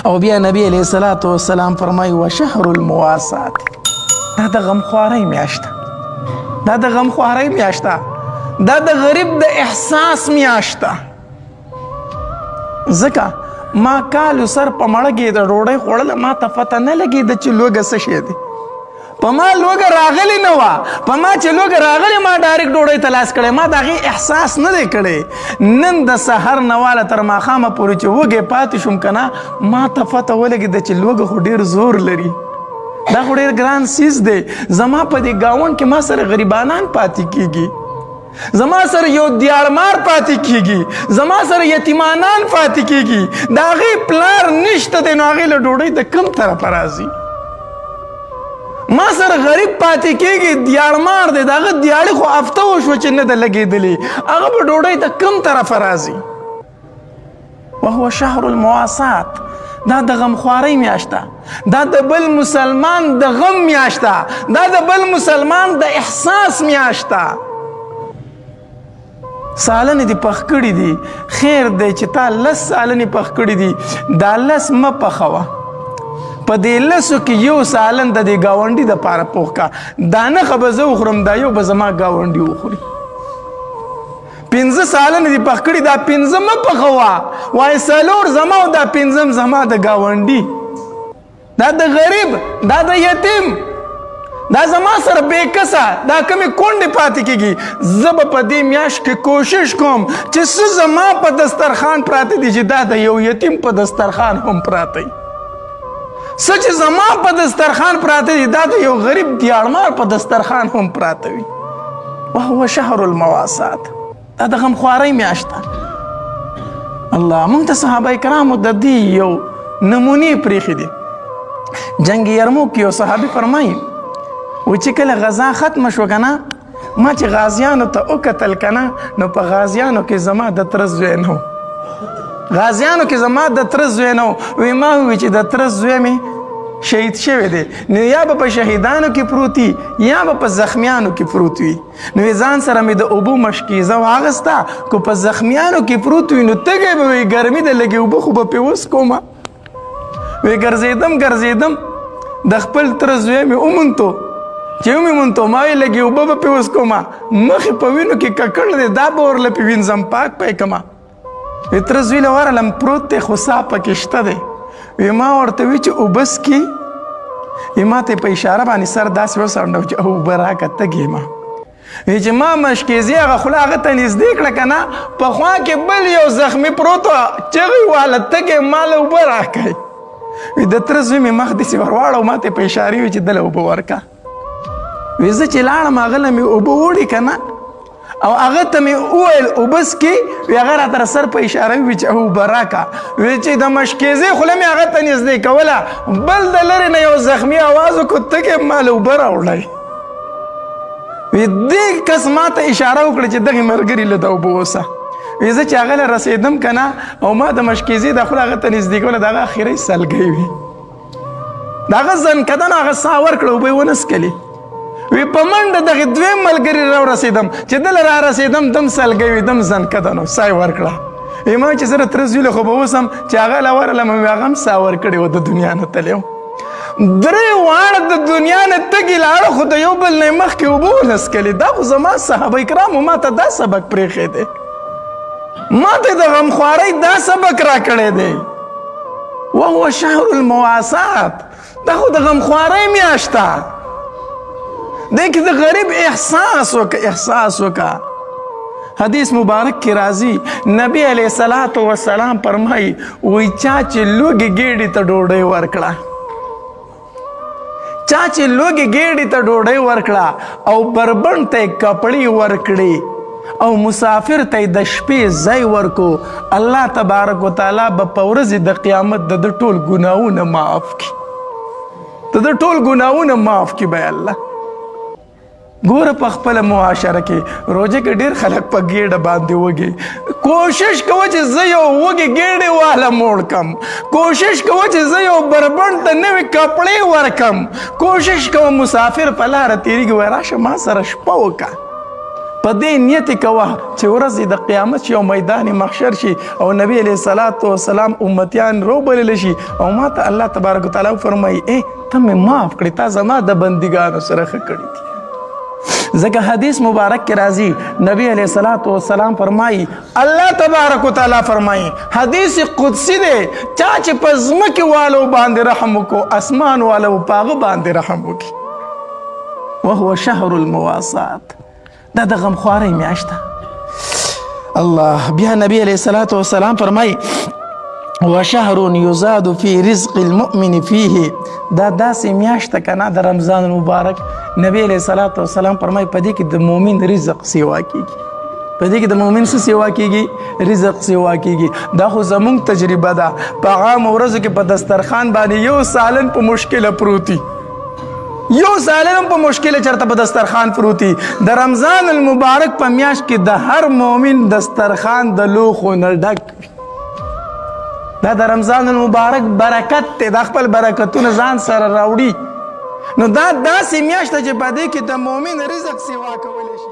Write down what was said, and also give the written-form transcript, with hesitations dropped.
او بیا نبی علیه الصلاة والسلام فرمایي وشهر المواسات، دا د غمخوارۍ میاشت ده، دا د غمخوارۍ میاشت ده، دا د غریب د احساس میاشت ده. ځکه ما کالو سر په مړه کې د ډوډۍ خوړله ما ته پته نه لګېده چې لوږه څه شی دی. په ما لوږه راغلې نه وه، په ما چې لوږه راغلې ما ډایرکټ ډوډۍ ته لاس کړی، ما د هغې احساس نه دی کړی. نن د سحر نه واله تر ماښامه پورې چې وږی پاتې شوم که نه ما ته پته ولګېده چې لوږه خو ډېر زور لري، دا خو ډېر ګران څیز دی. زما په دې ګاونډ کې ما سره غریبانان پاتې کېږي، زما سره یو دیارمار پاتې کېږي، زما سره یتیمانان پاتې کېږي، د هغې پلار نشته دی نو هغې له ډوډۍ د کوم طرفه راځي. ما سره غریب پاتې کېږي، دیارمار دی، د هغه دیاړې خو هفته وشوه چې نه ده لګېدلې، هغه به ډوډۍ د کوم طرفه راځي. وهو شهر المواسات، دا د غمخوارۍ میاشت ده، دا د بل مسلمان د غم میاشت ده، دا د بل مسلمان د احساس میاشت ده. سالنې دې پخ کړي دي، خیر دی چې تا 10 سالنې پخ کړي دي، دا 10 مه پخوه، په دې 10 کې یو سالن د دې ګاونډي دپاره پوخ کا، دا نښه به زه وخورم، دا یو به زما ګاونډي وخوري. 5 سالنې دې پخ کړي، دا 5 مه پخوه، وایي 4 زما او دا 5 زما د ګاونډي، دا د غریب، دا د یتیم، دا زما سره بېکسه، دا کمې کونډې پاتې کېږي. زه به په دې میاشت کې کوشش کوم چې څه زما په دسترخوان پراته دي چې دا د یو یتیم په دسترخوان هم پراته وي، څه چې زما په دسترخوان پراته دي دا د یو غریب دیارمار په دسترخوان هم پراته وي. وهو شهر المواسات، دا د غمخوارۍ میاشت ده. الله موږ ته صحابه کرامو د دې یو نمونې پرېښې دي. جنګ یرموک کې یو صحابي فرمایي و چې کله غزا ختمه شوه که نه، ما چې غازیانو ته وکتل که نه نو په غازیانو کې زما د تره زوی نه و، غازیانو کې زما د تره زوی نه و. وی ما ووی چې د تره زوی مې شهید شوی دی، نو یا به په شهیدانو کې پروت وي یا به په زخمیانو کې پروت وي. نو ځان سره مې د اوبو مشکیزه واغسته، که په زخمیانو کې پروت وي نو تږی به وي، ګرمي د لږې اوبه خو به پرې وڅکومه. وی ګرځېدم د خپل تره زوی مې ومونتو، چې ومې مونتو ما وی لږې اوبه به پرې وڅکومه، مخې په وینو کې ککړ دی، دا به ورله پې وینځم، پاک پی کړمه. وی تره زوی له ورغلم، پروت دی خو ساه پکې شته دی. وی ما ورته وی چې اوبه څکې؟ وی ما ته په اشاره باندې سر داسې وڅنډو چې اوبه راکړه تږې ما. وی چې ما مشکیزې هغه خوله هغه ته نږدې کړه که نه، په خوا کې بل یو زخمي پروت و، چغې واله تږې ما له اوبه راکړئ. وی د تره زوی مې مخ داسې ور واړو، ما ته په اشارې وی چې دله اوبه ورکړه. وی زه چې لاړم هغه له مې اوبه وړي که نه، او هغه ته مې وویل اوبه څکې؟ وی هغه راته سر په اشاره وي چې اوبه راکړه. وی چې د مشکیزې خوله مې هغه ته نږدې کوله، بل د لرې نه یو زخمي اواز وکړو تږې ما له اوبه راوړی. وی دې کس ما ته اشاره وکړه چې دغې ملګري له د اوبه اوسه. وی زه چې هغه له رسېدم که نه او ما د مشکیزې دا خوله هغه ته نږدې کوله، د هغه اخرۍ سلګۍ وي، د هغه زنکدن هغه ساه ورکړه، اوبه یې ونه څکلې. وی په منډه دغې 2 ملګري راورسېدم، چې دله را رسېدم دم سلګۍ وي دم زنکدن و، ساه یې ورکړه. وی ما چې زه د تره زوی له خو به اوسم چې هغه له ورغلم هغه هم ساه ورکړې وه، د دنیا نه تللی و. 3 واړه د دنیا نه تږي لاړه، خو د یو بل نه یې مخکې اوبه ونه څکلې. دا خو زما صحابه کرامو ما ته دا سبق پرېښی دی، ما ته د غمخوارۍ دا سبق را کړی دی. وهو شهر المواسات، دا خو د غمخوارۍ میاشت ده، دې کې د غریب احساس وکړه. حدیث مبارک کې راځي نبی علیه الصلاة والسلام فرمایي وایي چا چې لوږې ګېډې ته ډوډۍ ورکړه، چا چې لوږې ګېډې ته ډوډۍ ورکړه او بربنډ ته یې کپړې ورکړې او مسافر ته یې د شپې ځای ورکو، الله تبارک وتعالی به په ورځې د قیامت د ده ټول ګناهونه معاف کړي، د ده ټول ګناهونه معاف کړي به الله. ګوره په خپله معاشره کې روژه کې ډېر خلک په ګېډه باندې وږي، کوشش کوه چې زه یو وږې ګېډې واله موړ کم، کوشش کوه چې زه یو بربنډ ته نوې کپړې ورکم، کوشش کوه مسافر په لاره تېرېږي وایي راشه ما سره شپه وکړه، په دې نیت کوه چې ورځ د قیامت شي او میدان محشر شي او نبی علیه الصلاۃ والسلام امتیان روبلل شي او ما ته الله تبارک وتعالی فرمایي ته مې معاف کړې، تا زما د بندګانو سره ښه کړي دي. ځکه حدیث مبارک کې راځي نبی علیه الصلاۃ والسلام فرمایي، الله تبارک وتعالی فرمایي، حدیث قدسی دی، چا چې په ځمکې والو باندې رحم وکړو اسمان والو په هغه باندې رحم وکړي. وهو شهر المواسات، دا د غمخوارۍ میاشت ده. الله بیا نبی علیه الصلاۃ والسلام فرمایي وشهر یزاد فی رزق المؤمن فیه، دا داسې میاشت که نه د رمضان المبارک، نبی علیه الصلاۃ والسلام فرمایي په دې کې د مؤمن رزق سیوا کیږي، په دې کې د مؤمن څه سیوا کیږي؟ رزق سیوا کیږي. دا خو زمونږ تجربه ده. په عام ورځو کې په دسترخوان باندې یو سالن په مشکله پروتي، یو سالن په مشکل چرته په دسترخوان پروتي. د رمضان المبارک په میاشت کې د هر مؤمن دسترخوان د لوښو نه ډک. دا د رمضان المبارک برکت دی، دا خپل برکتونه ځان سره راوړي. نو دا داسې میاشت ده چې په دې کې د مؤمن رزق سیوا کولی شي.